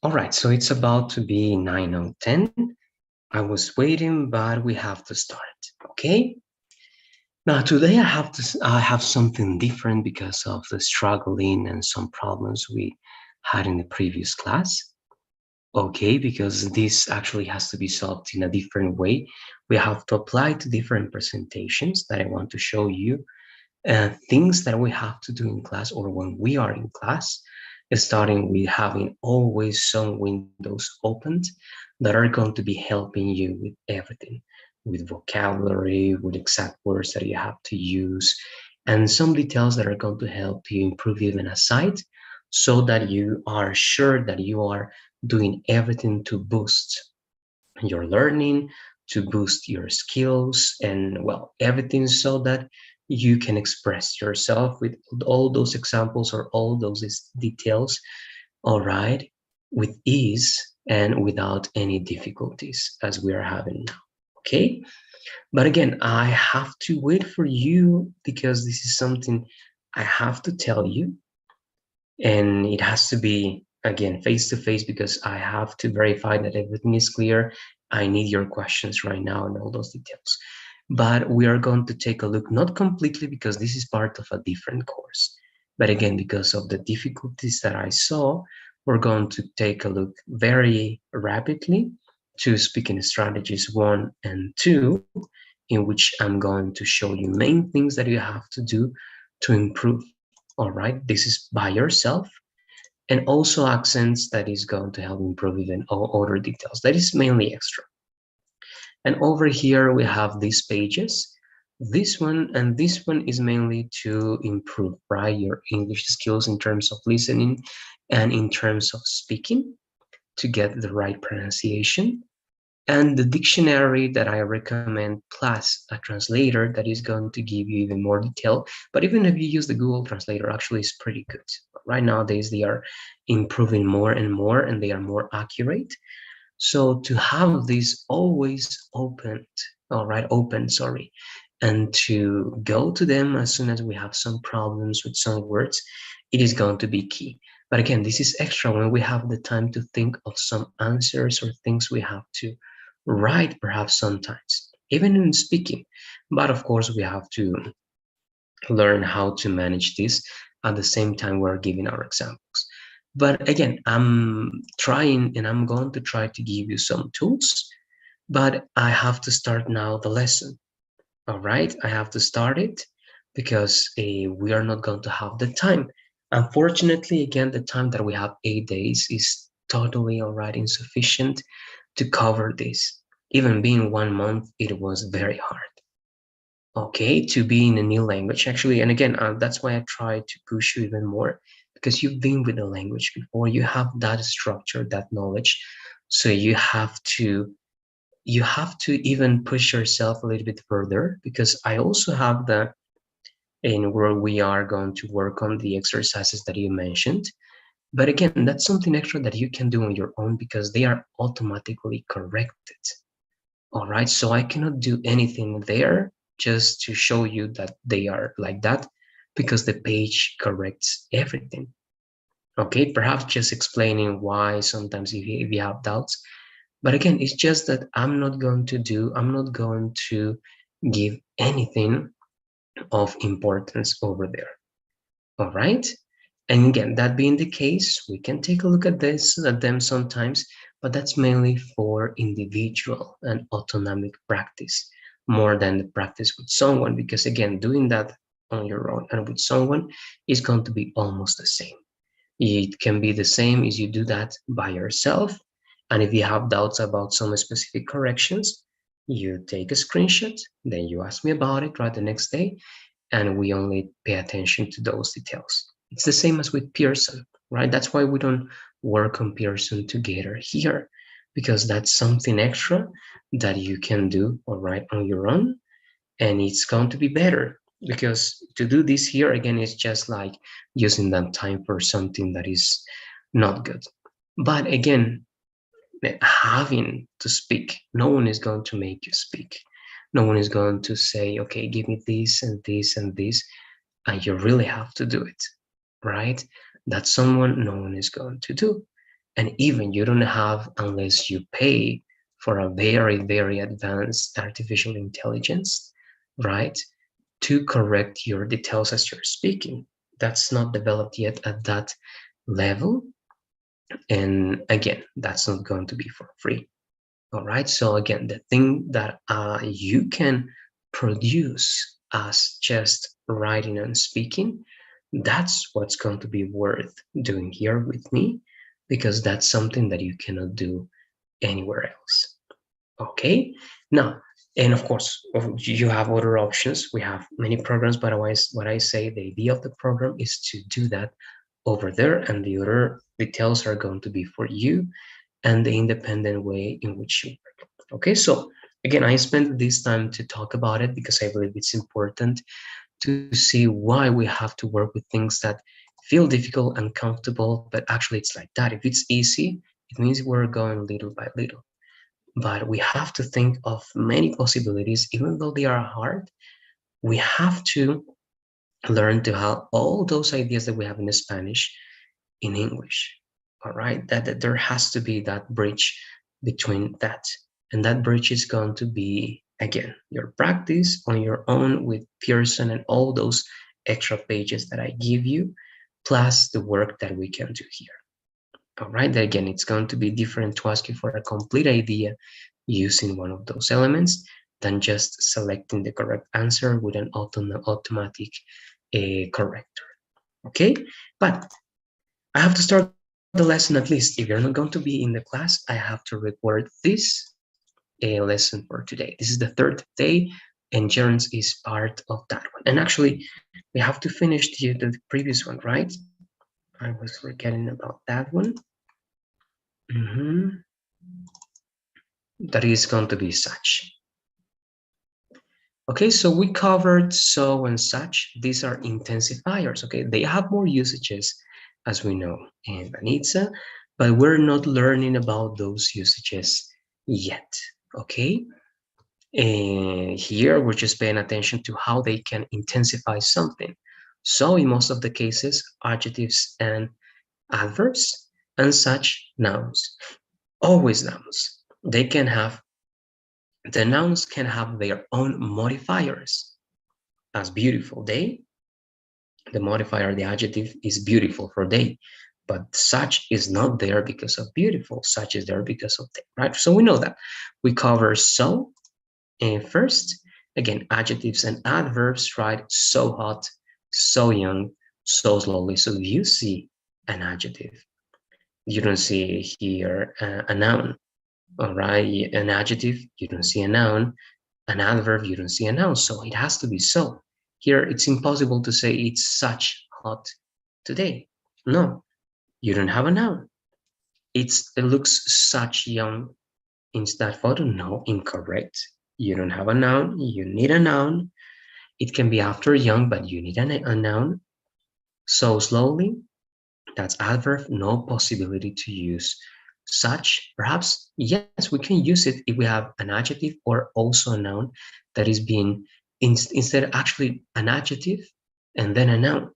All right, so it's about to be 9:10. I was waiting, but we have to start, okay? Now today I have something different because of the struggling and some problems we had in the previous class. Okay, because this actually has to be solved in a different way. We have to apply to different presentations that I want to show you, things that we have to do in class or when we are in class, starting with having always some windows opened that are going to be helping you with everything, with vocabulary, with exact words that you have to use, and some details that are going to help you improve even a site so that you are sure that you are doing everything to boost your learning, to boost your skills, and well, everything so that you can express yourself with all those examples or all those details, all right, with ease and without any difficulties as we are having now. Okay, but again, I have to wait for you because this is something I have to tell you, and it has to be again face to face because I have to verify that everything is clear. I need your questions right now and all those details. But we are going to take a look, not completely because this is part of a different course, but again, because of the difficulties that I saw, we're going to take a look very rapidly to speaking strategies 1 and 2, in which I'm going to show you main things that you have to do to improve. All right, this is by yourself, and also accents that is going to help improve even all other details. That is mainly extra. And over here we have these pages. This one and this one is mainly to improve, right, your English skills in terms of listening and in terms of speaking to get the right pronunciation. And the dictionary that I recommend plus a translator that is going to give you even more detail. But even if you use the Google Translator, actually is pretty good. Right nowadays, they are improving more and more, and they are more accurate. So to have this always opened, all right, open, sorry, and to go to them as soon as we have some problems with some words, it is going to be key. But again, this is extra when we have the time to think of some answers or things we have to write, perhaps sometimes, even in speaking. But of course, we have to learn how to manage this at the same time we're giving our examples. But again, I'm trying and I'm going to try to give you some tools, but I have to start now the lesson. All right, I have to start it because we are not going to have the time. Unfortunately, again, the time that we have 8 days is totally all right, insufficient to cover this. Even being 1 month, it was very hard. Okay, to be in a new language actually, and again, that's why I try to push you even more because you've been with the language before, you have that structure, that knowledge, so you have to even push yourself a little bit further because I also have the in where we are going to work on the exercises that you mentioned. But again, that's something extra that you can do on your own because they are automatically corrected. All right, so I cannot do anything there just to show you that they are like that because the page corrects everything. Okay, perhaps just explaining why sometimes if you have doubts. But again, it's just that I'm not going to give anything of importance over there. All right. And again, that being the case, we can take a look at them sometimes, but that's mainly for individual and autonomic practice more than the practice with someone, because again, doing that on your own and with someone is going to be almost the same. It can be the same as you do that by yourself. And if you have doubts about some specific corrections, you take a screenshot, then you ask me about it right the next day, and we only pay attention to those details. It's the same as with Pearson, right? That's why we don't work on Pearson together here, because that's something extra that you can do, all right, on your own, and it's going to be better. Because to do this here again is just like using that time for something that is not good. But again, having to speak, no one is going to make you speak. No one is going to say, okay, give me this and this and this, and you really have to do it, right? That's someone no one is going to do. And even you don't have, unless you pay for a very, very advanced artificial intelligence, right, to correct your details as you're speaking. That's not developed yet at that level. And again, that's not going to be for free. All right. So again, the thing that you can produce as just writing and speaking, that's what's going to be worth doing here with me, because that's something that you cannot do anywhere else. Okay. Now, and of course, you have other options. We have many programs, but otherwise, what I say, the idea of the program is to do that over there, and the other details are going to be for you and the independent way in which you work. Okay, so again, I spent this time to talk about it because I believe it's important to see why we have to work with things that feel difficult and comfortable, but actually it's like that. If it's easy, it means we're going little by little. But we have to think of many possibilities, even though they are hard. We have to learn to have all those ideas that we have in Spanish in English. All right, that there has to be that bridge between that. And that bridge is going to be, again, your practice on your own with Pearson and all those extra pages that I give you, plus the work that we can do here. All right, again, it's going to be different to ask you for a complete idea using one of those elements than just selecting the correct answer with an automatic corrector. Okay, but I have to start the lesson at least. If you're not going to be in the class, I have to record this lesson for today. This is the third day, endurance is part of that one. And actually, we have to finish the previous one, right? I was forgetting about that one. That is going to be such. Okay, so we covered so and such. These are intensifiers, okay? They have more usages, as we know in Vanitza, but we're not learning about those usages yet, okay? And here we're just paying attention to how they can intensify something. So in most of the cases, adjectives and adverbs and such nouns, always nouns, they can have, the nouns can have their own modifiers. As beautiful day, the modifier, the adjective is beautiful for day, but such is not there because of beautiful, such is there because of day, right? So we know that. We cover so and first, again, adjectives and adverbs, right? So hot, so young, so slowly. So you see an adjective. You don't see here a noun, all right? An adjective, you don't see a noun. An adverb, you don't see a noun. So it has to be so. Here, it's impossible to say it's such hot today. No, you don't have a noun. It looks such young in that photo. No, incorrect. You don't have a noun. You need a noun. It can be after young, but you need a noun. So slowly, that's adverb, no possibility to use such. Perhaps, yes, we can use it if we have an adjective or also a noun that is being, instead actually an adjective and then a noun,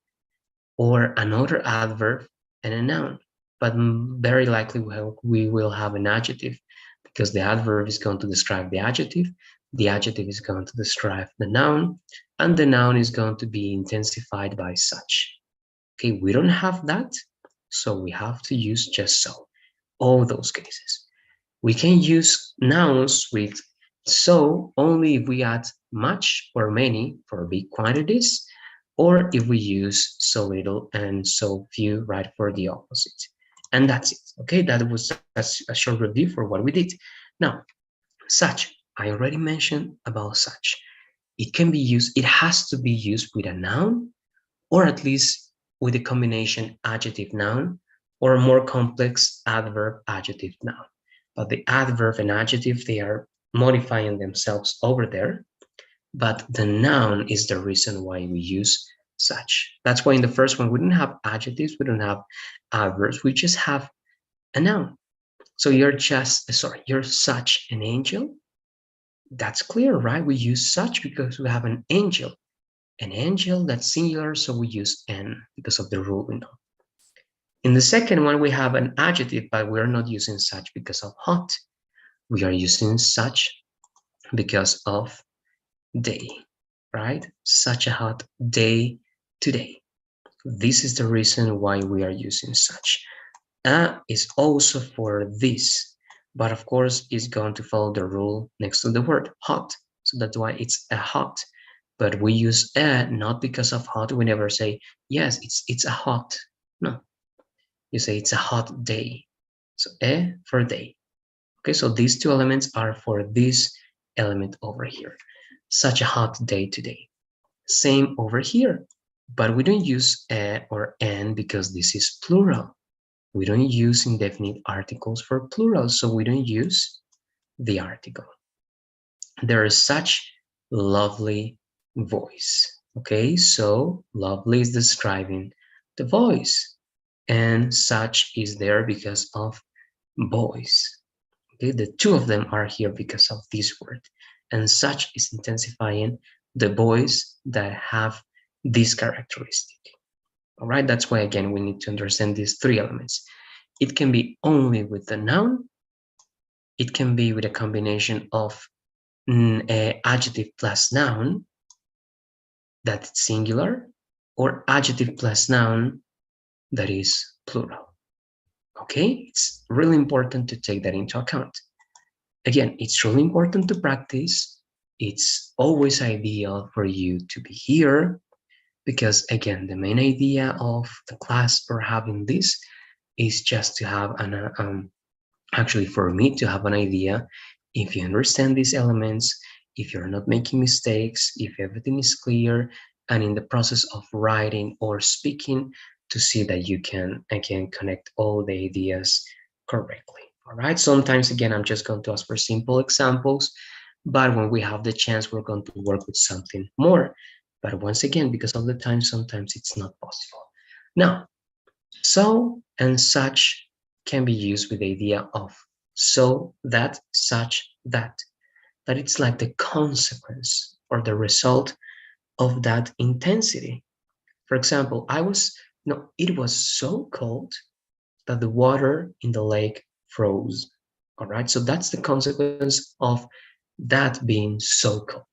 or another adverb and a noun. But very likely we will have an adjective, because the adverb is going to describe the adjective is going to describe the noun, and the noun is going to be intensified by such. Okay, we don't have that, so we have to use just so. All those cases. We can use nouns with so only if we add much or many for big quantities, or if we use so little and so few, right, for the opposite. And that's it. Okay, that was a short review for what we did. Now, such, I already mentioned about such. It can be used, it has to be used with a noun, or at least with a combination adjective noun, or a more complex adverb adjective noun. But the adverb and adjective, they are modifying themselves over there, but the noun is the reason why we use such. That's why in the first one we don't have adjectives, we don't have adverbs, we just have a noun. So you're such an angel. That's clear, right? We use such because we have an angel. An angel, that's singular, so we use an because of the rule we know. In the second one, we have an adjective, but we're not using such because of hot. We are using such because of day, right? Such a hot day today. This is the reason why we are using such. Is also for this, but of course it's going to follow the rule next to the word hot. So that's why it's a hot. But we use a not because of hot. We never say, yes, it's a hot. No, you say it's a hot day. So a for day. Okay, so these two elements are for this element over here. Such a hot day today. Same over here, but we don't use a or an because this is plural. We don't use indefinite articles for plural, so we don't use the article. There is such lovely voice. Okay, so lovely is describing the voice, and such is there because of voice. Okay, the two of them are here because of this word, and such is intensifying the voice that have this characteristic. All right, that's why again we need to understand these three elements. It can be only with the noun. It can be with a combination of adjective plus noun that's singular, or adjective plus noun that is plural. Okay, it's really important to take that into account. Again, it's really important to practice. It's always ideal for you to be here because, again, the main idea of the class for having this is just to have actually for me to have an idea if you understand these elements, if you're not making mistakes, if everything is clear, and in the process of writing or speaking to see that you can again connect all the ideas correctly. All right, sometimes again I'm just going to ask for simple examples, but when we have the chance we're going to work with something more. But once again, because of the time, sometimes it's not possible. Now, so and such can be used with the idea of so, that, such, that. That it's like the consequence or the result of that intensity. For example, it was so cold that the water in the lake froze. All right, so that's the consequence of that being so cold.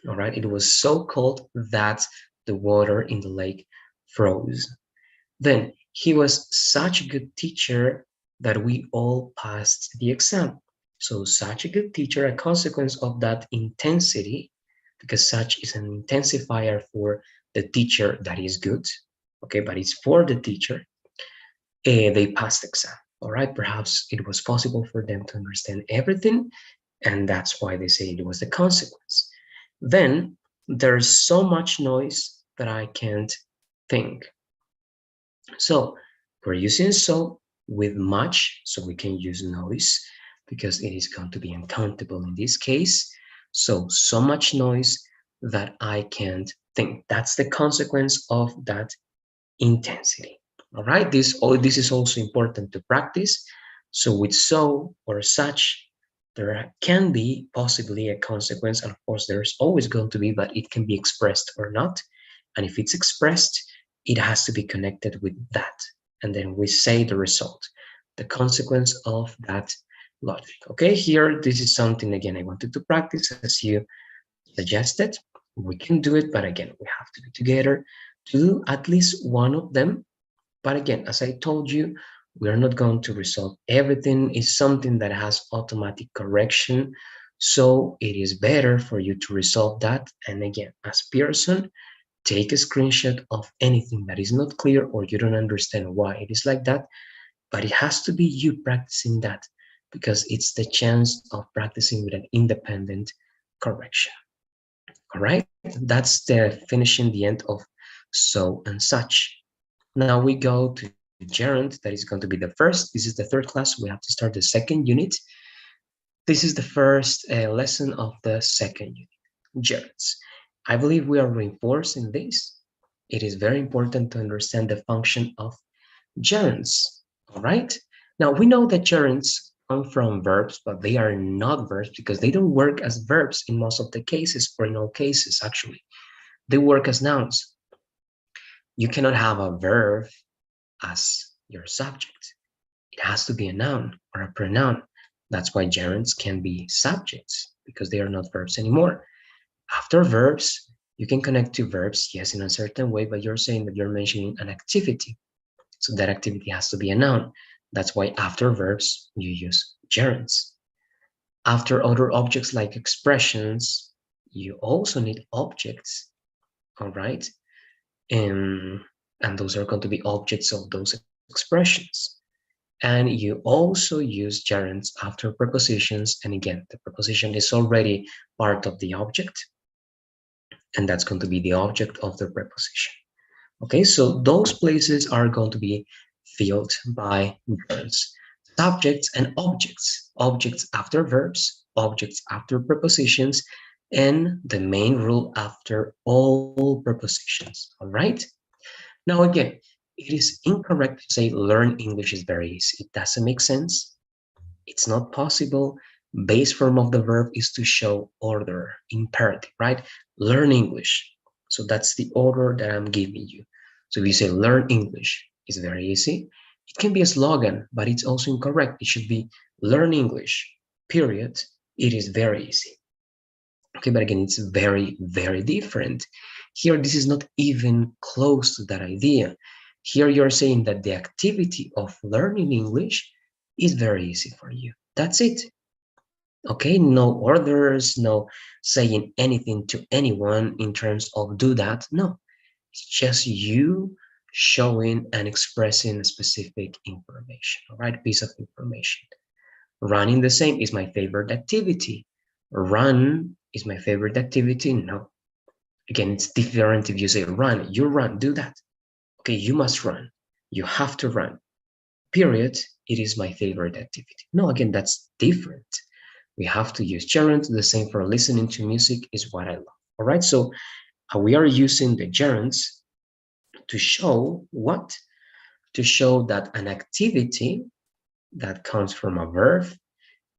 All right, it was so cold that the water in the lake froze. Then he was such a good teacher that we all passed the exam. So such a good teacher, a consequence of that intensity, because such is an intensifier for the teacher that is good, okay, but it's for the teacher, they passed the exam. All right, perhaps it was possible for them to understand everything, and that's why they say it was the consequence. Then there's so much noise that I can't think. So we're using so with much, so we can use noise because it is going to be uncountable in this case. So much noise that I can't think. That's the consequence of that intensity. All right, this is also important to practice. So with so or such, there can be possibly a consequence, and of course there's always going to be, but it can be expressed or not. And if it's expressed, it has to be connected with that. And then we say the result, the consequence of that logic. Okay, here, this is something, again, I wanted to practice as you suggested. We can do it, but again, we have to be together to do at least one of them. But again, as I told you, we are not going to resolve everything. It's something that has automatic correction. So it is better for you to resolve that. And again, as Pearson, take a screenshot of anything that is not clear or you don't understand why it is like that, but it has to be you practicing that because it's the chance of practicing with an independent correction. All right, that's the finishing the end of so and such. Now we go to gerund, that is going to be the first. This is the third class. We have to start the second unit. This is the first lesson of the second unit, gerunds. I believe we are reinforcing this. It is very important to understand the function of gerunds, all right? Now, we know that gerunds come from verbs, but they are not verbs because they don't work as verbs in most of the cases, or in all cases, actually. They work as nouns. You cannot have a verb as your subject. It has to be a noun or a pronoun. That's why gerunds can be subjects because they are not verbs anymore. After verbs, you can connect to verbs, yes, in a certain way, but you're saying that you're mentioning an activity. So that activity has to be a noun. That's why after verbs, you use gerunds. After other objects like expressions, you also need objects, all right? And those are going to be objects of those expressions. And you also use gerunds after prepositions. And again, the preposition is already part of the object, and that's going to be the object of the preposition. Okay, so those places are going to be filled by verbs. Subjects and objects. Objects after verbs, objects after prepositions, and the main rule after all prepositions. All right? Now, again, it is incorrect to say learn English is very easy. It doesn't make sense. It's not possible. Base form of the verb is to show order, imperative, right? Learn English. So that's the order that I'm giving you. So if you say learn English, it's very easy. It can be a slogan, but it's also incorrect. It should be learn English, period. It is very easy. Okay, but again, it's very, very different. Here, this is not even close to that idea. Here, you're saying that the activity of learning English is very easy for you. That's it. Okay, no orders, no saying anything to anyone in terms of do that. No, it's just you showing and expressing specific information, all right, piece of information. Running the same is my favorite activity. Run is my favorite activity. No, again, it's different if you say run, you run, do that. Okay, you must run. You have to run. Period. It is my favorite activity. No, again, that's different. We have to use gerunds. The same for listening to music is what I love. All right, so we are using the gerunds to show what? To show that an activity that comes from a verb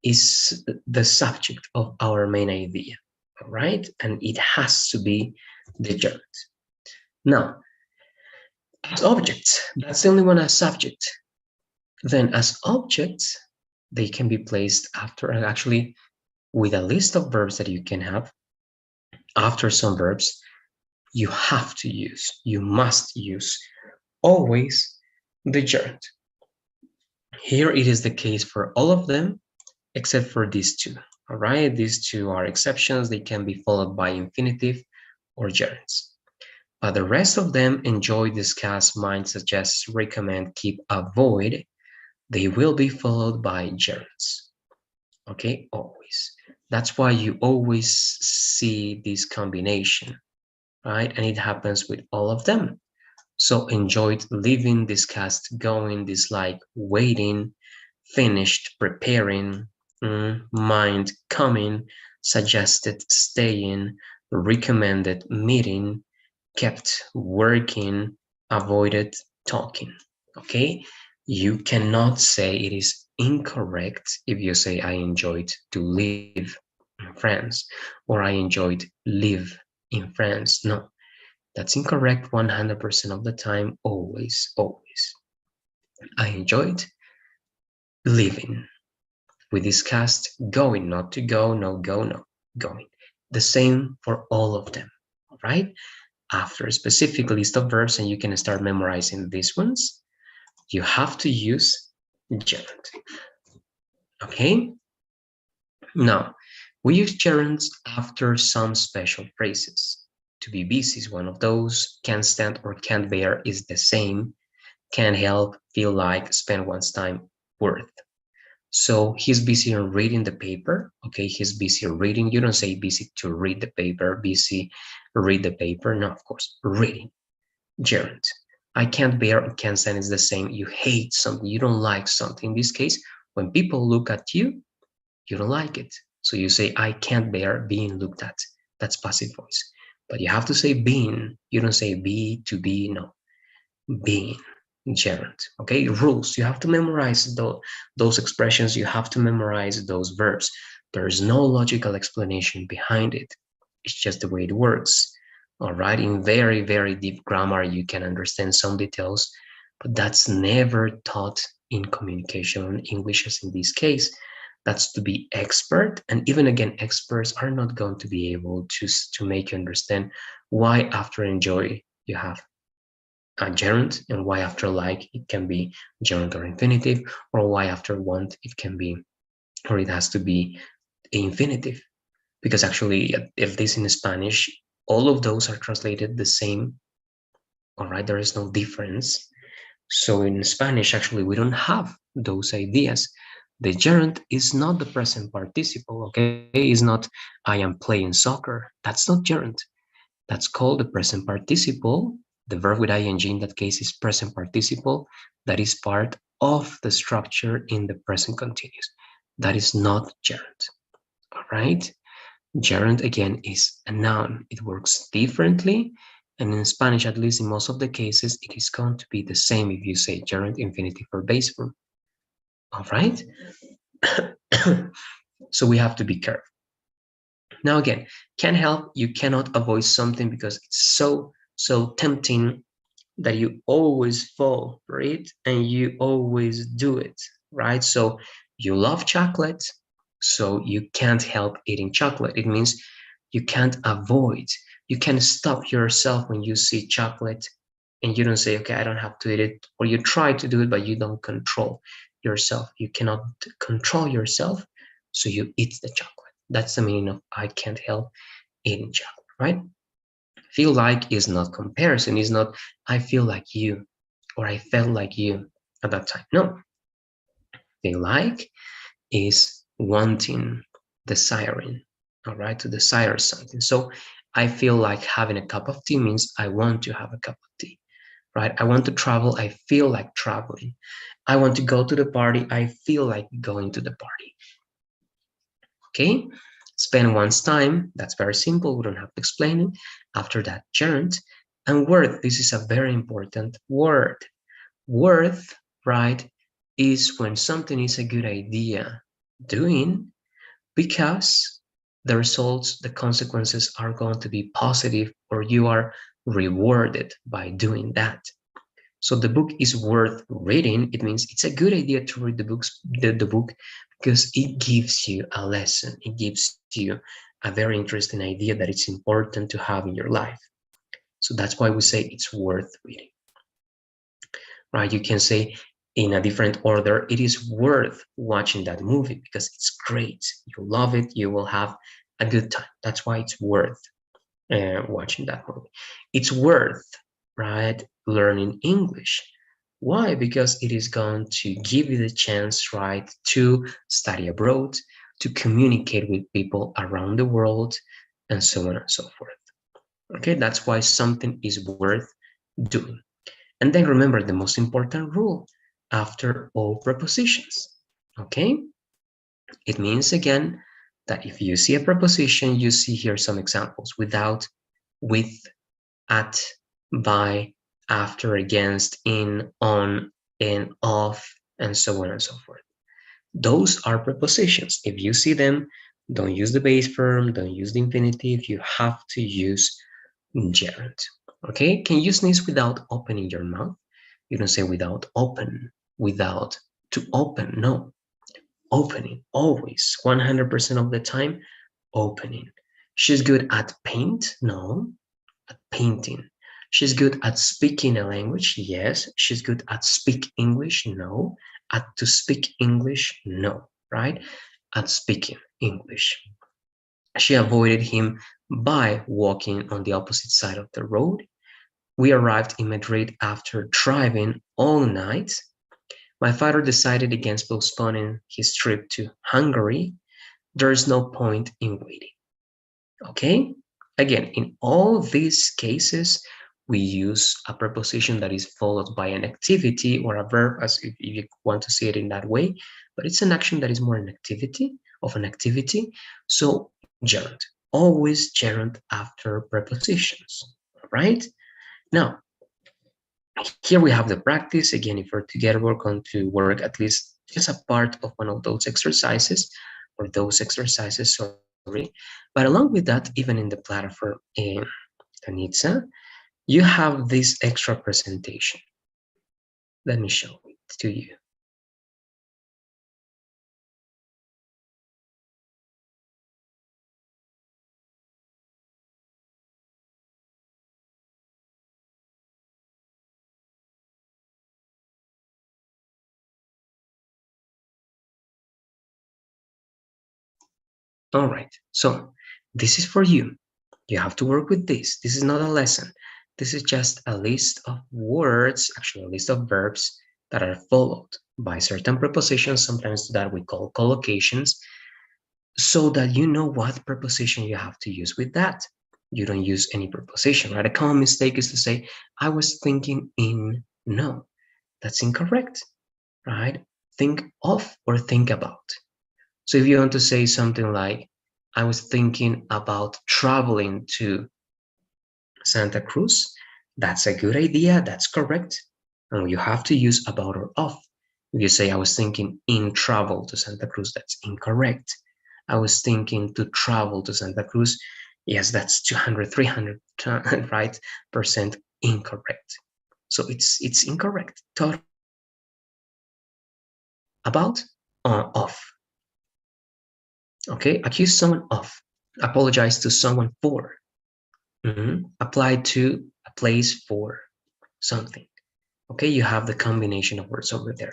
is the subject of our main idea, all right? And it has to be the gerund. Now, as objects, that's the only one as subject. Then as objects, they can be placed after, and actually with a list of verbs that you can have, after some verbs, you have to use, you must use always the gerund. Here it is the case for all of them, except for these two. All right, these two are exceptions. They can be followed by infinitive or gerunds. But the rest of them, enjoy, discuss, mind, suggest, recommend, keep, avoid, they will be followed by gerunds. Okay, always. That's why you always see this combination, right? And it happens with all of them. So enjoyed, living, discussed, going, dislike, waiting, finished, preparing, mind, coming, suggested, staying, recommended, meeting, kept, working, avoided, talking. Okay, you cannot say it is incorrect if you say I enjoyed to live in France or I enjoyed live in France. No, that's incorrect 100% of the time, always, always. I enjoyed living. We discussed going, not to go, no, go, no, going. The same for all of them, all right? After a specific list of verbs, and you can start memorizing these ones, you have to use gerund. Okay? Now, we use gerunds after some special phrases. To be busy is one of those. Can't stand or can't bear is the same. Can't help, feel like, spend one's time, worth. So he's busy on reading the paper. Okay, he's busy reading. You don't say busy to read the paper, busy read the paper. No, of course, reading. Gerund. I can't bear or can't stand is the same. You hate something, you don't like something. In this case, when people look at you, you don't like it. So you say, I can't bear being looked at. That's passive voice. But you have to say being. You don't say be, to be, no. Being. Gerund. Okay, rules. You have to memorize those expressions. You have to memorize those verbs. There is no logical explanation behind it. It's just the way it works. All right, in very, very deep grammar, you can understand some details, but that's never taught in communication English, as in this case. That's to be expert, and even again, experts are not going to be able to make you understand why after enjoy you have a gerund, and why after like it can be gerund or infinitive, or why after want it can be, or it has to be infinitive. Because actually, if this in Spanish, all of those are translated the same. All right, there is no difference. So in Spanish, actually, we don't have those ideas. The gerund is not the present participle, okay? It's not I am playing soccer. That's not gerund. That's called the present participle. The verb with ing in that case is present participle. That is part of the structure in the present continuous. That is not gerund, all right? Gerund, again, is a noun. It works differently, and in Spanish, at least in most of the cases, it is going to be the same if you say gerund, infinitive, or base form. All right? So we have to be careful. Now, again, can't help, you cannot avoid something because it's so tempting that you always fall for it and you always do it, right? So you love chocolate, so you can't help eating chocolate. It means you can't avoid, you can't stop yourself when you see chocolate and you don't say, okay, I don't have to eat it, or you try to do it, but you don't control yourself. You cannot control yourself, so you eat the chocolate. That's the meaning of I can't help eating chocolate, right? Feel like is not comparison, is not I feel like you or I felt like you at that time. No. Feel like is wanting, desiring, all right, to desire something. So I feel like having a cup of tea means I want to have a cup of tea, right? I want to travel, I feel like traveling. I want to go to the party, I feel like going to the party. Okay? Spend one's time, that's very simple, we don't have to explain it. After that, gerund. And worth, this is a very important word. Worth, right, is when something is a good idea doing because the results, the consequences are going to be positive, or you are rewarded by doing that. So the book is worth reading. It means it's a good idea to read the book because it gives you a lesson. It gives you a very interesting idea that it's important to have in your life. So that's why we say it's worth reading, right? You can say in a different order, it is worth watching that movie because it's great. You love it. You will have a good time. That's why it's worth watching that movie. It's worth, right, learning English. Why? Because it is going to give you the chance, right, to study abroad, to communicate with people around the world, and so on and so forth. Okay, that's why something is worth doing. And then remember the most important rule after all prepositions. Okay, it means again that if you see a preposition, you see here some examples: without, with, at, by, after, against, in, on, and off, and so on and so forth. Those are prepositions. If you see them, don't use the base form, don't use the infinitive, you have to use gerund. Okay, can you sneeze without opening your mouth? You don't say without open, without to open, no. Opening, always, 100% of the time, opening. She's good at paint, no. At painting. She's good at speaking a language, yes. She's good at speak English, no. At to speak English, no, right? At speaking English. She avoided him by walking on the opposite side of the road. We arrived in Madrid after driving all night. My father decided against postponing his trip to Hungary. There's no point in waiting. Okay? Again, in all these cases, we use a preposition that is followed by an activity or a verb, as if you want to see it in that way, but it's an action that is more an activity, of an activity. So gerund, always gerund after prepositions, all right? Now, here we have the practice. Again, if we're together, we're going to work at least just a part of one of those exercises, or those exercises, sorry. But along with that, even in the platform in Tanitza, you have this extra presentation. Let me show it to you. All right, so this is for you. You have to work with this. This is not a lesson. This is just a list of words, actually a list of verbs that are followed by certain prepositions, sometimes that we call collocations, so that you know what preposition you have to use with that. You don't use any preposition, right? A common mistake is to say, I was thinking in. No, that's incorrect, right? Think of or think about. So if you want to say something like, I was thinking about traveling to Santa Cruz, that's a good idea, that's correct. And you have to use about or of. If you say, I was thinking in travel to Santa Cruz, that's incorrect. I was thinking to travel to Santa Cruz, yes, that's 200, 300, right, percent incorrect. So it's incorrect. Totally. About or of. Okay, accuse someone of. Apologize to someone for. Apply to a place for something. Okay, you have the combination of words over there.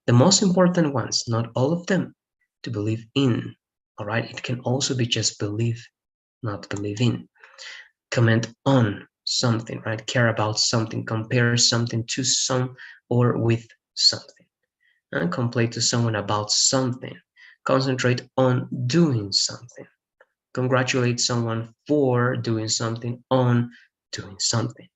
The most important ones, not all of them, to believe in. All right, it can also be just believe, not believe in. Comment on something, right? Care about something, compare something to some or with something. And complain to someone about something. Concentrate on doing something. Congratulate someone for doing something, on doing something.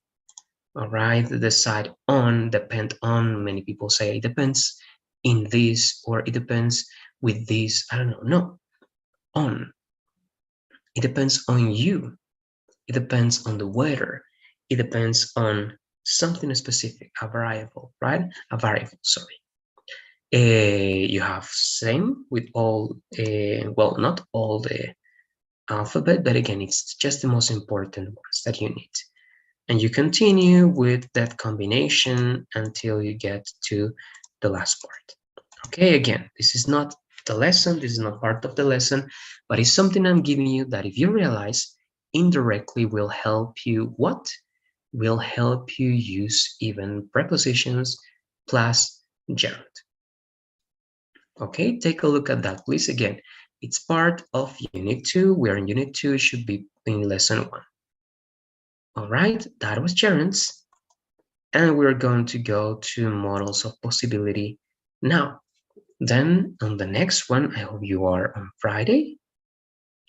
All right, decide on, depend on. Many people say it depends in this, or it depends with this. I don't know. No, on. It depends on you. It depends on the weather. It depends on something specific, a variable, right? A variable, sorry. You have same with all, well, not all the alphabet, but again, it's just the most important ones that you need. And you continue with that combination until you get to the last part. Okay, again, this is not the lesson, this is not part of the lesson, but it's something I'm giving you that if you realize, indirectly will help you what? Will help you use even prepositions plus gerund. Okay, take a look at that, please. Again, it's part of Unit 2. We're in Unit 2, it should be in Lesson 1. All right, that was gerunds. And we're going to go to models of possibility now. Then on the next one, I hope you are on Friday.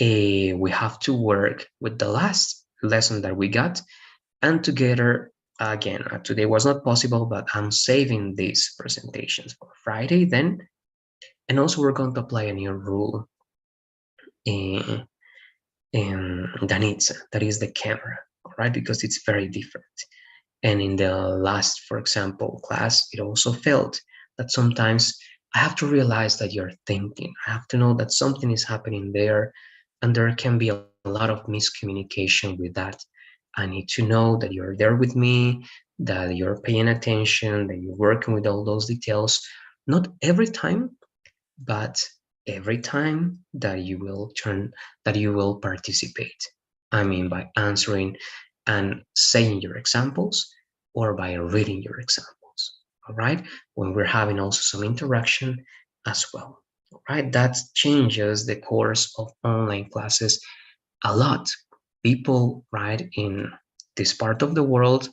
We have to work with the last lesson that we got, and together again. Today was not possible, but I'm saving these presentations for Friday then. And also we're going to apply a new rule in Danitza, that is the camera, all right, because it's very different. And in the last, for example, class, it also felt that sometimes I have to realize that you're thinking. I have to know that something is happening there, and there can be a lot of miscommunication with that. I need to know that you're there with me, that you're paying attention, that you're working with all those details. Not every time, but every time that you will participate. I mean, by answering and saying your examples, or by reading your examples. All right, when we're having also some interaction as well. All right, that changes the course of online classes a lot. People, right, in this part of the world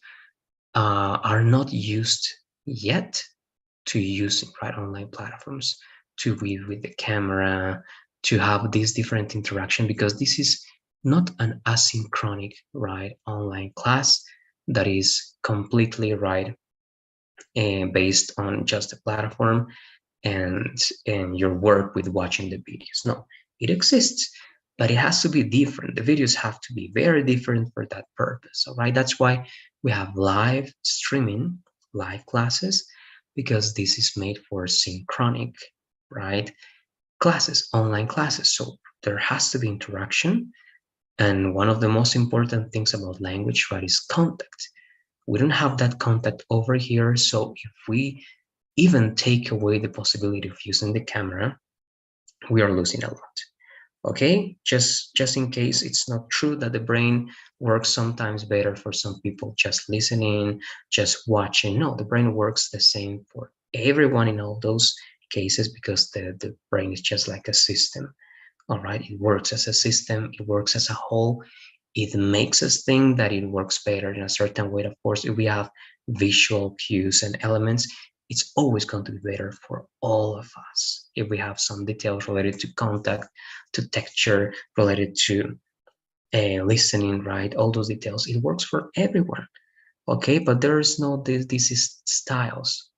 are not used yet to using, right, online platforms, to read with the camera, to have this different interaction, because this is not an asynchronic, right, online class that is completely, right, based on just the platform and your work with watching the videos. No, it exists, but it has to be different. The videos have to be very different for that purpose. All right, that's why we have live streaming, live classes, because this is made for synchronic, right, classes, online classes. So there has to be interaction. And one of the most important things about language, right, is contact. We don't have that contact over here. So if we even take away the possibility of using the camera, we are losing a lot. Okay, just in case it's not true that the brain works sometimes better for some people just listening, just watching. No, the brain works the same for everyone in all those cases, because the brain is just like a system. All right, it works as a system, it works as a whole. It makes us think that it works better in a certain way. Of course, if we have visual cues and elements, it's always going to be better for all of us. If we have some details related to contact, to texture, related to listening, right? All those details, it works for everyone. Okay, but there is no these styles.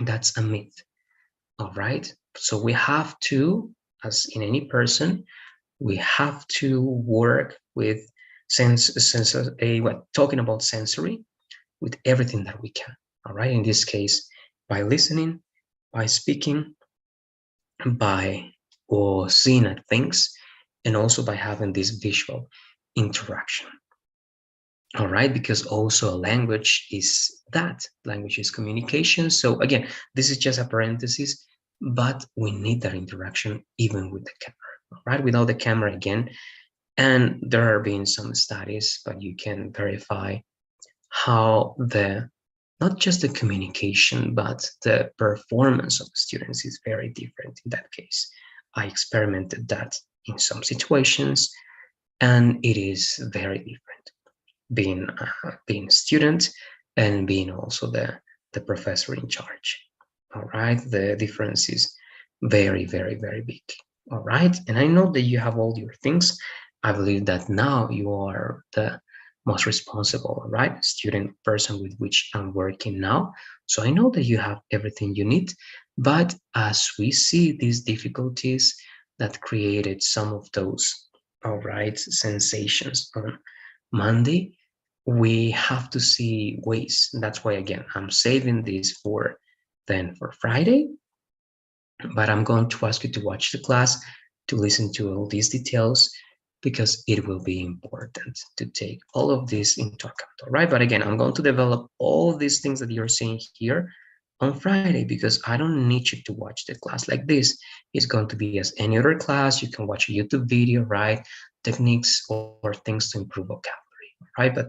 That's a myth. All right. So we have to, as in any person, we have to work with talking about sensory, with everything that we can. All right. In this case, by listening, by speaking, by or seeing at things, and also by having this visual interaction. All right, because also language is that. Language is communication. So again, this is just a parenthesis, but we need that interaction even with the camera. All right, without the camera, again, and there are been some studies, but you can verify how the not just the communication, but the performance of the students is very different in that case. I experimented that in some situations, and it is very different being a student and being also the professor in charge. All right, the difference is very, very, very big. All right, and I know that you have all your things. I believe that now you are the most responsible, right, student person with which I'm working now. So I know that you have everything you need, but as we see these difficulties that created some of those, all right, sensations on Monday, we have to see ways. That's why, again, I'm saving this for then for Friday, but I'm going to ask you to watch the class, to listen to all these details, because it will be important to take all of this into account. All right, but again, I'm going to develop all these things that you're seeing here on Friday, because I don't need you to watch the class like this. It's going to be as any other class. You can watch a YouTube video, right? Techniques or things to improve vocabulary, right? But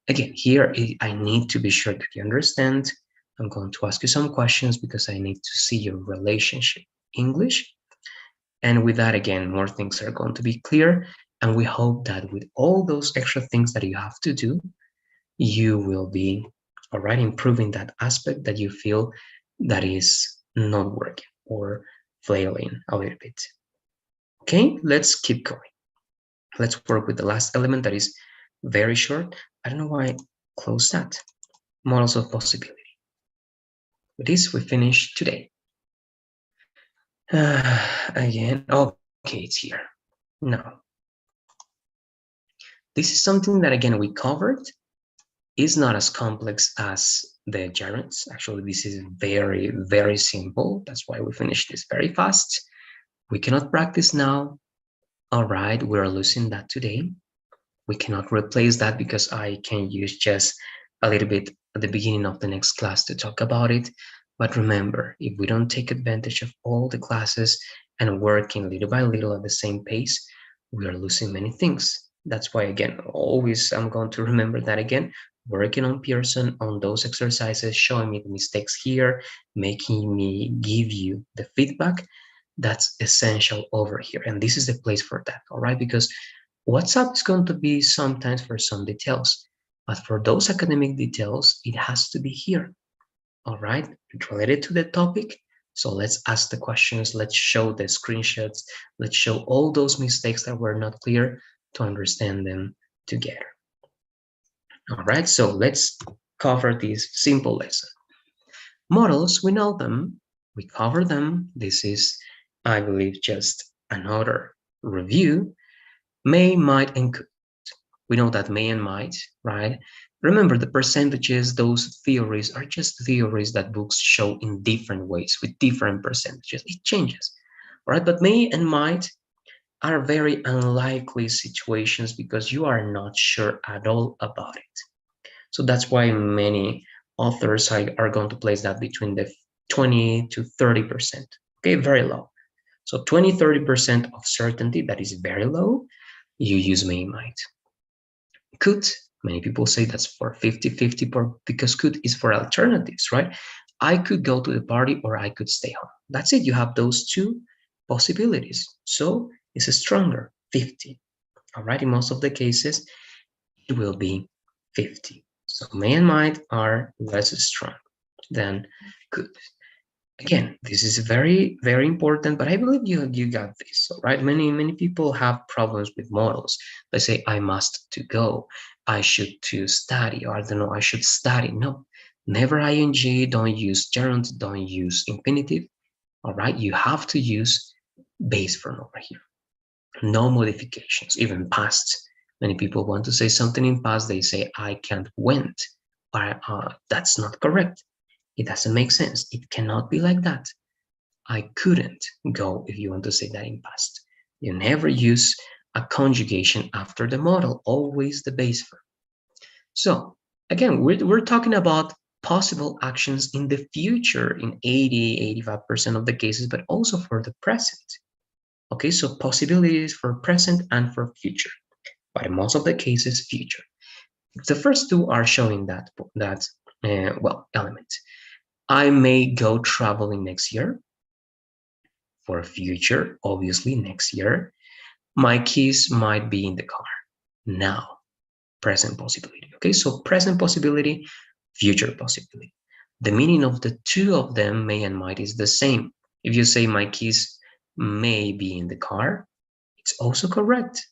again, here I need to be sure that you understand. I'm going to ask you some questions because I need to see your relationship English. And with that, again, more things are going to be clear. And we hope that with all those extra things that you have to do, you will be, all right, improving that aspect that you feel that is not working or flailing a little bit. Okay, let's keep going. Let's work with the last element that is very short. I don't know why I closed that. Models of possibility. With this, we finish today. Again, okay, it's here. Now, this is something that, again, we covered. It's not as complex as the gerunds. Actually, this is very, very simple. That's why we finished this very fast. We cannot practice now. All right, we're losing that today. We cannot replace that because I can use just a little bit at the beginning of the next class to talk about it. But remember, if we don't take advantage of all the classes and working little by little at the same pace, we are losing many things. That's why, again, always I'm going to remember that again, working on Pearson on those exercises, showing me the mistakes here, making me give you the feedback. That's essential over here. And this is the place for that, all right? Because WhatsApp is going to be sometimes for some details, but for those academic details, it has to be here, all right? Related to the topic. So let's ask the questions, let's show the screenshots, let's show all those mistakes that were not clear to understand them together. All right, so let's cover this simple lesson. Models, we know them, we cover them. This is, I believe, just another review. May, might, and could. We know that may and might, right? Remember, the percentages, those theories are just theories that books show in different ways with different percentages. It changes, right? But may and might are very unlikely situations because you are not sure at all about it. So that's why many authors are going to place that between the 20 to 30%. Okay, very low. So 20, 30% of certainty, that is very low, you use may, might. Could, many people say that's for 50-50 because could is for alternatives, right? I could go to the party or I could stay home. That's it. You have those two possibilities. So it's a stronger 50. All right. In most of the cases, it will be 50. So may and might are less strong than could. Again, this is very, very important, but I believe you got this, all right? Many people have problems with models. They say, I must to go, I should to study, or I don't know, I should study. No, never ing, don't use gerund, don't use infinitive, all right? You have to use base form over here. No modifications, even past. Many people want to say something in past, they say, I can't went, or that's not correct. It doesn't make sense. It cannot be like that. I couldn't go if you want to say that in past. You never use a conjugation after the model, always the base verb. So again, we're talking about possible actions in the future in 80, 85% of the cases, but also for the present. Okay, so possibilities for present and for future, but in most of the cases, future. The first two are showing that element. I may go traveling next year. For future, obviously next year. My keys might be in the car. Now, present possibility. Okay, so present possibility, future possibility. The meaning of the two of them, may and might, is the same. If you say my keys may be in the car, it's also correct.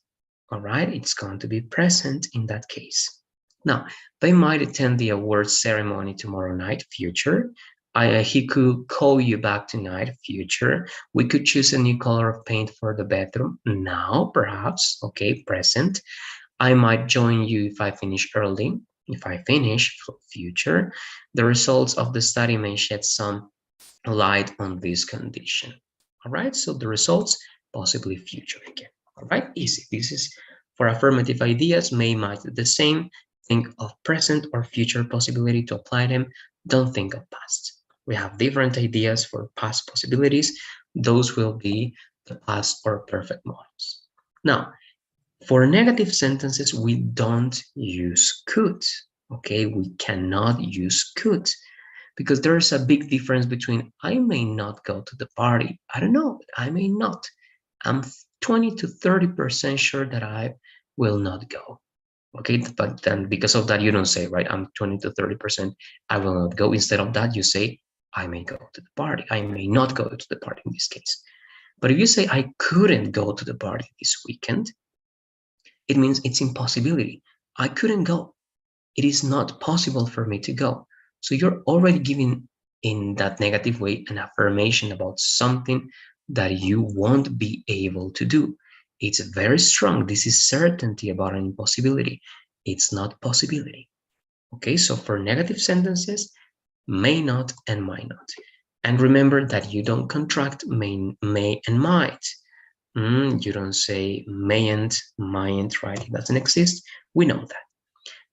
All right, it's going to be present in that case. Now, they might attend the awards ceremony tomorrow night, future. He could call you back tonight, future. We could choose a new color of paint for the bedroom, now, perhaps, okay, present. I might join you if I finish early. If I finish, future. The results of the study may shed some light on this condition. All right, so the results, possibly future again. All right, easy. This is for affirmative ideas, may, might, the same. Think of present or future possibility to apply them. Don't think of past. We have different ideas for past possibilities. Those will be the past or perfect models. Now, for negative sentences, we don't use could. Okay, we cannot use could because there's a big difference between I may not go to the party. I don't know, I may not. I'm 20 to 30% sure that I will not go. Okay, but then because of that, you don't say, right, I'm 20 to 30%, I will not go. Instead of that, you say, I may go to the party. I may not go to the party in this case. But if you say, I couldn't go to the party this weekend, it means it's impossibility. I couldn't go. It is not possible for me to go. So you're already giving, in that negative way, an affirmation about something that you won't be able to do. It's very strong. This is certainty about an impossibility. It's not possibility. Okay, so for negative sentences, may not and might not. And remember that you don't contract may and might. You don't say mayn't, mightn't, right? It doesn't exist. We know that.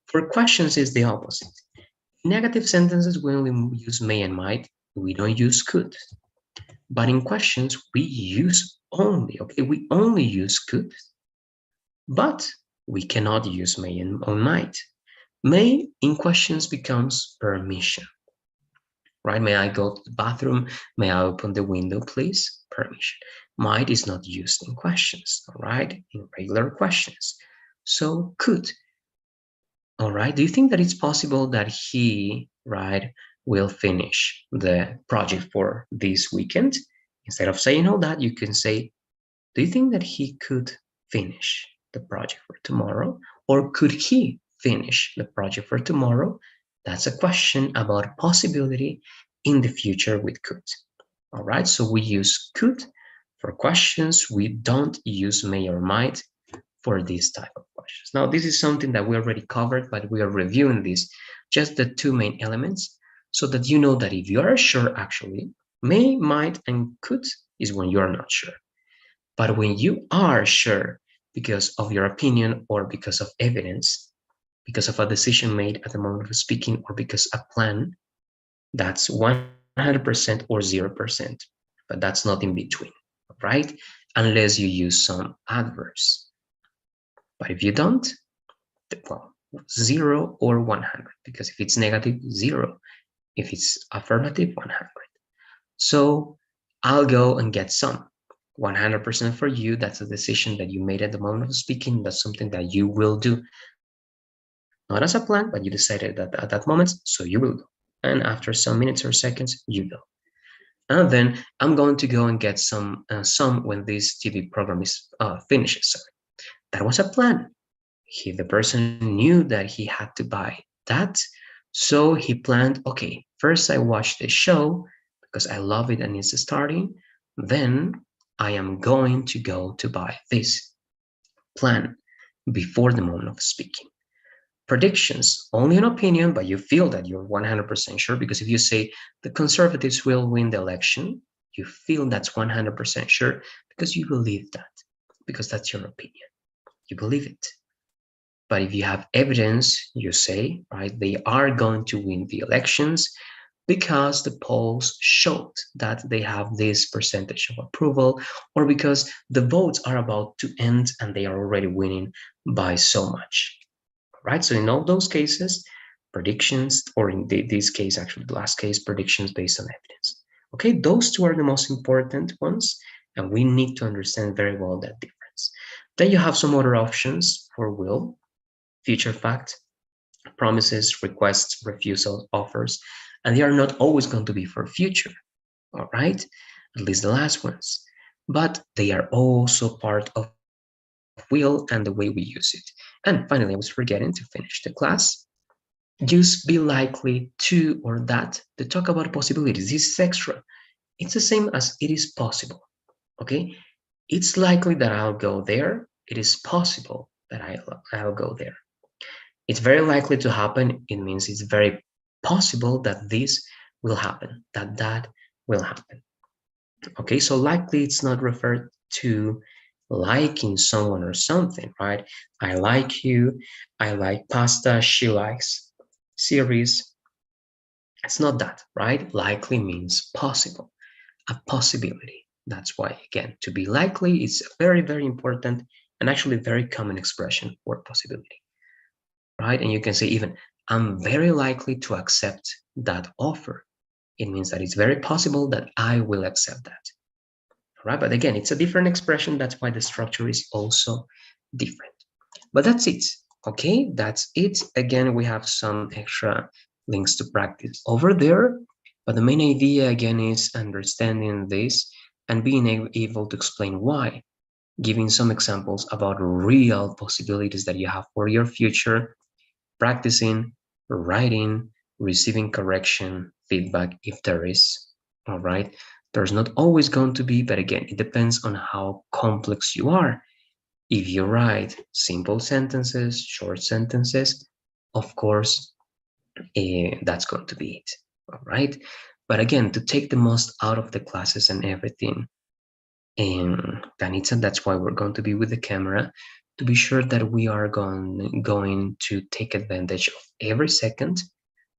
For questions, is the opposite. Negative sentences, we only use may and might. We don't use could. But in questions, we use only, okay? We only use could, but we cannot use may and might. May in questions becomes permission, right? May I go to the bathroom? May I open the window, please? Permission. Might is not used in questions, all right? In regular questions. So could. All right, do you think that it's possible that he, right, will finish the project for this weekend? Instead of saying all that, you can say, do you think that he could finish the project for tomorrow? Or could he finish the project for tomorrow? That's a question about possibility in the future with could. All right, so we use could for questions. We don't use may or might for this type of questions. Now, this is something that we already covered, but we are reviewing this, just the two main elements, so that you know that if you are sure, actually, may, might, and could is when you are not sure. But when you are sure because of your opinion or because of evidence, because of a decision made at the moment of speaking, or because a plan, that's 100% or 0%, but that's not in between, right? Unless you use some adverbs. But if you don't, well, 0 or 100, because if it's negative, 0. If it's affirmative, 100. So I'll go and get some. 100% for you, that's a decision that you made at the moment of speaking. That's something that you will do. Not as a plan, but you decided that at that moment, so you will go. And after some minutes or seconds, you go. And then I'm going to go and get some when this TV program is finishes. Sorry. That was a plan. The person knew that he had to buy that, so he planned, okay, first I watch the show because I love it and it's starting, then I am going to go to buy this. Plan before the moment of speaking. Predictions, only an opinion, but you feel that you're 100% sure, because if you say the Conservatives will win the election, you feel that's 100% sure because you believe that, because that's your opinion. You believe it. But if you have evidence, you say, right, they are going to win the elections because the polls showed that they have this percentage of approval, or because the votes are about to end and they are already winning by so much, right? So in all those cases, predictions, or in this case, actually the last case, predictions based on evidence. Okay, those two are the most important ones, and we need to understand very well that difference. Then you have some other options for will: future fact, promises, requests, refusal, offers, and they are not always going to be for future, all right? At least the last ones. But they are also part of will and the way we use it. And finally, I was forgetting to finish the class. Use be likely to or that to talk about possibilities. This is extra. It's the same as it is possible, okay? It's likely that I'll go there. It is possible that I'll go there. It's very likely to happen. It means it's very possible that this will happen, that will happen. Okay, so likely it's not referred to liking someone or something, right? I like you, I like pasta, she likes series. It's not that, right? Likely means possible, a possibility. That's why, again, to be likely is a very, very important and actually very common expression for possibility, right? And you can say even, I'm very likely to accept that offer. It means that it's very possible that I will accept that, right? But again, it's a different expression. That's why the structure is also different. But that's it, okay? That's it. Again, we have some extra links to practice over there. But the main idea, again, is understanding this and being able to explain why, giving some examples about real possibilities that you have for your future, practicing, writing, receiving correction, feedback if there is, all right? There's not always going to be, but again, it depends on how complex you are. If you write simple sentences, short sentences, of course, that's going to be it, all right? But again, to take the most out of the classes and everything, and that's why we're going to be with the camera, to be sure that we are going to take advantage of every second.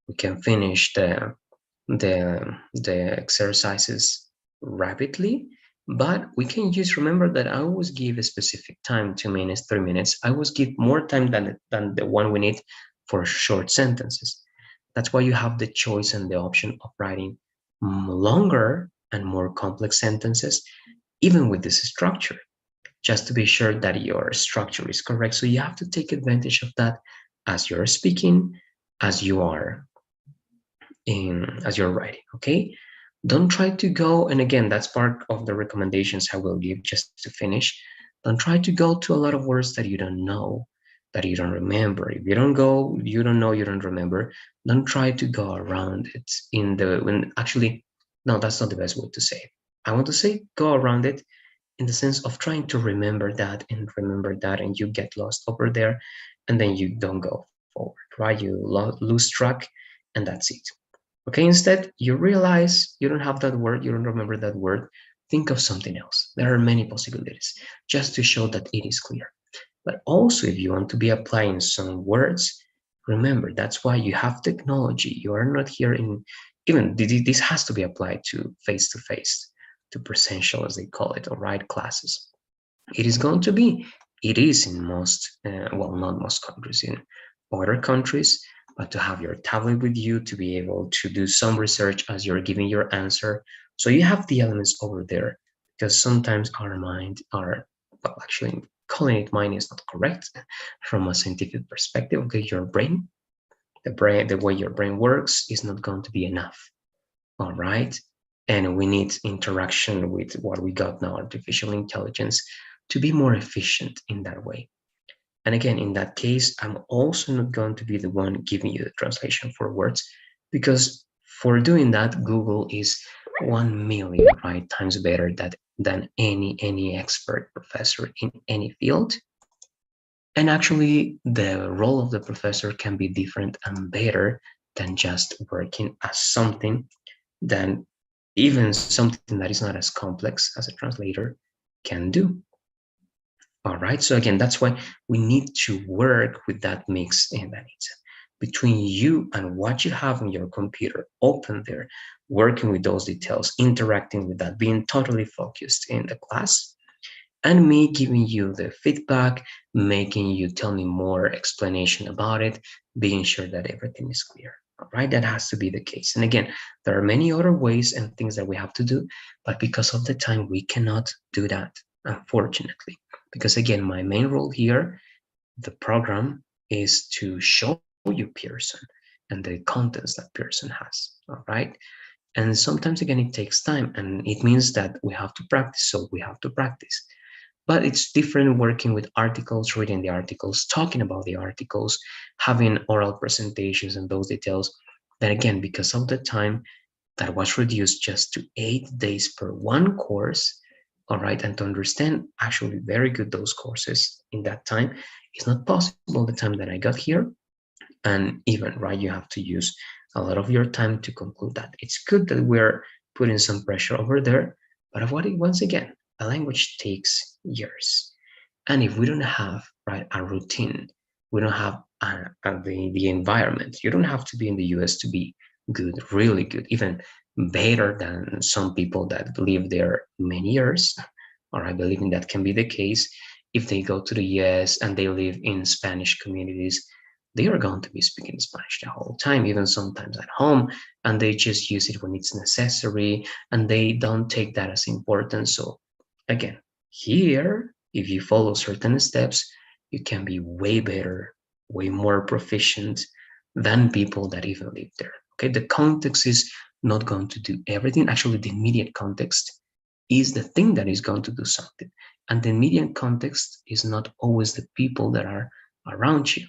We can finish the exercises rapidly, but we can use, remember that I always give a specific time, 2 minutes, 3 minutes. I always give more time than the one we need for short sentences. That's why you have the choice and the option of writing longer and more complex sentences, even with this structure, just to be sure that your structure is correct. So you have to take advantage of that as you're speaking, as you are as you're writing, okay? Don't try to go, and again, that's part of the recommendations I will give just to finish. Don't try to go to a lot of words that you don't know, that you don't remember. If you don't go, you don't know, you don't remember, don't try to go around it actually, no, that's not the best way to say it. I want to say go around it in the sense of trying to remember that and you get lost over there, and then you don't go forward, right? You lose track, and that's it. Okay, instead, you realize you don't have that word, you don't remember that word, think of something else. There are many possibilities, just to show that it is clear. But also, if you want to be applying some words, Remember, that's why you have technology. You are not here in, even this has to be applied to face-to-face, to presential, as they call it, all right, classes. It is going to be, it is in most, well, not most countries, in other countries, but to have your tablet with you, to be able to do some research as you're giving your answer. So you have the elements over there, because sometimes our mind, well, actually, calling it mind is not correct from a scientific perspective. Okay, your brain, the way your brain works is not going to be enough. All right. And we need interaction with what we got now, artificial intelligence, to be more efficient in that way. And again, in that case, I'm also not going to be the one giving you the translation for words, because for doing that, Google is 1 million, right, times better than any expert professor in any field. And actually, the role of the professor can be different and better than just working as something, than even something that is not as complex as a translator can do. All right, so again, that's why we need to work with that mix in that between you and what you have on your computer open there, working with those details, interacting with that, being totally focused in the class, and me giving you the feedback, making you tell me more explanation about it, being sure that everything is clear. All right, that has to be the case. And again, there are many other ways and things that we have to do, but because of the time, we cannot do that, unfortunately. Because again, my main role here, the program, is to show you Pearson and the contents that Pearson has. All right. And sometimes, again, it takes time, and it means that we have to practice. So we have to practice. But it's different working with articles, reading the articles, talking about the articles, having oral presentations and those details. That again, because of the time, that was reduced just to 8 days per one course. All right, and to understand actually very good those courses in that time is not possible the time that I got here. And even, right, you have to use a lot of your time to conclude that. It's good that we're putting some pressure over there, but once again, a language takes years. And if we don't have, right, a routine, we don't have the environment. You don't have to be in the US to be good, really good, even better than some people that live there many years. Or I believe in that can be the case. If they go to the US and they live in Spanish communities, they are going to be speaking Spanish the whole time, even sometimes at home, and they just use it when it's necessary, and they don't take that as important. So again, here, if you follow certain steps, you can be way better, way more proficient than people that even live there. Okay, the context is not going to do everything. Actually, the immediate context is the thing that is going to do something. And the immediate context is not always the people that are around you.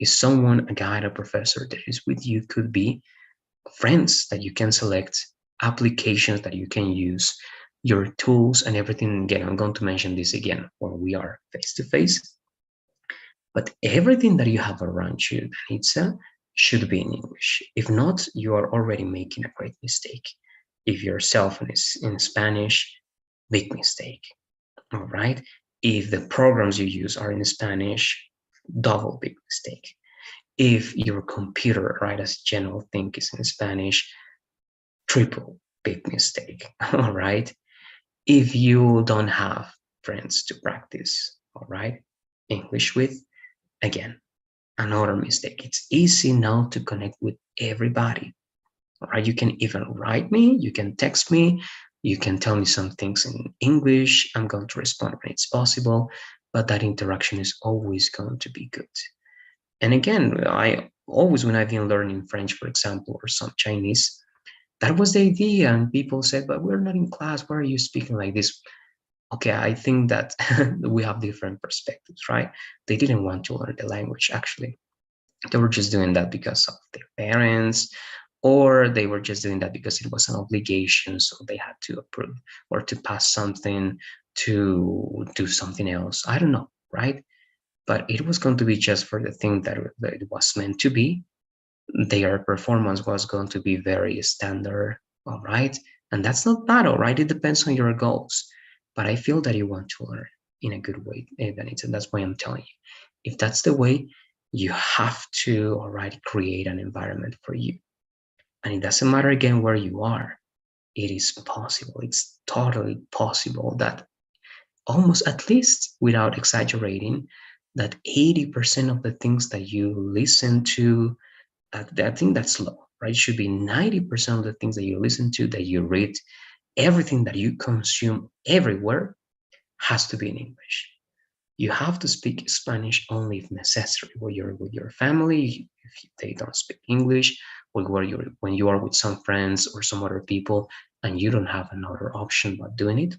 Is someone, a guide, a professor that is with you, could be friends that you can select, applications that you can use, your tools and everything. Again, I'm going to mention this again when we are face to face. But everything that you have around you, Danitza, should be in English. If not, you are already making a great mistake. If your cell phone is in Spanish, big mistake. All right. If the programs you use are in Spanish, double big mistake. If your computer, right, as general thing is in Spanish, triple big mistake. All right. If you don't have friends to practice, all right, English with, again, another mistake. It's easy now to connect with everybody. All right. You can even write me, you can text me, you can tell me some things in English. I'm going to respond when it's possible, but that interaction is always going to be good. And again, I always, when I've been learning French, for example, or some Chinese, that was the idea. And people said, but we're not in class. Why are you speaking like this? Okay, I think that we have different perspectives, right? They didn't want to learn the language, actually. They were just doing that because of their parents, or they were just doing that because it was an obligation. So they had to approve or to pass something, to do something else. I don't know, right? But it was going to be just for the thing that it was meant to be. Their performance was going to be very standard, all right? And that's not bad, all right? It depends on your goals. But I feel that you want to learn in a good way, and that's why I'm telling you. If that's the way, You have to, all right, create an environment for you. And it doesn't matter again where you are. It is possible. It's totally possible that almost, at least without exaggerating, that 80% of the things that you listen to, I think that's low, right? It should be 90% of the things that you listen to, that you read, everything that you consume everywhere has to be in English. You have to speak Spanish only if necessary. When you're with your family, if they don't speak English, or when you are with some friends or some other people and you don't have another option but doing it,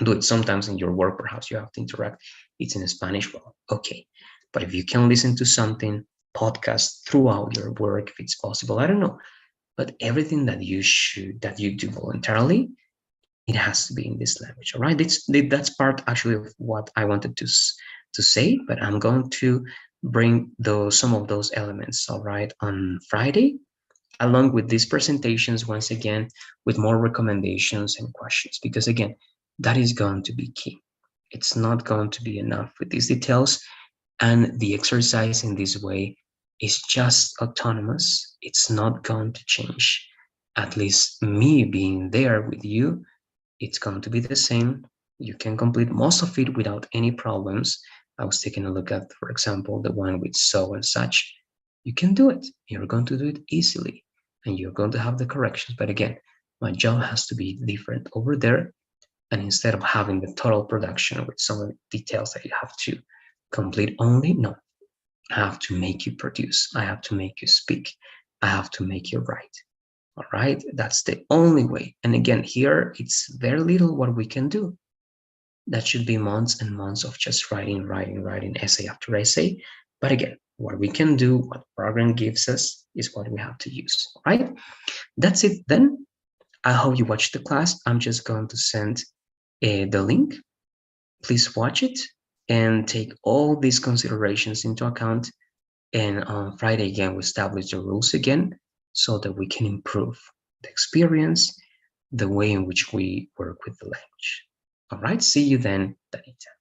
do it. Sometimes in your work, perhaps you have to interact. It's in Spanish, well, okay. But if you can listen to something, podcast throughout your work, if it's possible, I don't know. But everything that you do voluntarily, it has to be in this language. All right, that's part actually of what I wanted to say, but I'm going to bring some of those elements, all right, on Friday, along with these presentations, once again, with more recommendations and questions, because again, that is going to be key. It's not going to be enough with these details, and the exercise in this way is just autonomous. It's not going to change. At least me being there with you, it's going to be the same. You can complete most of it without any problems. I was taking a look at, for example, the one with so and such. You can do it. You're going to do it easily, and you're going to have the corrections. But again, my job has to be different over there. And instead of having the total production with some details that you have to complete only, no, I have to make you produce. I have to make you speak. I have to make you write. All right, that's the only way. And again, here it's very little what we can do. That should be months and months of just writing, essay after essay. But again, what we can do, what the program gives us, is what we have to use. All right, that's it then. I hope you watch the class. I'm just going to send the link. Please watch it and take all these considerations into account. And on Friday again, we establish the rules again so that we can improve the experience, the way in which we work with the language. All right, see you then, Danita.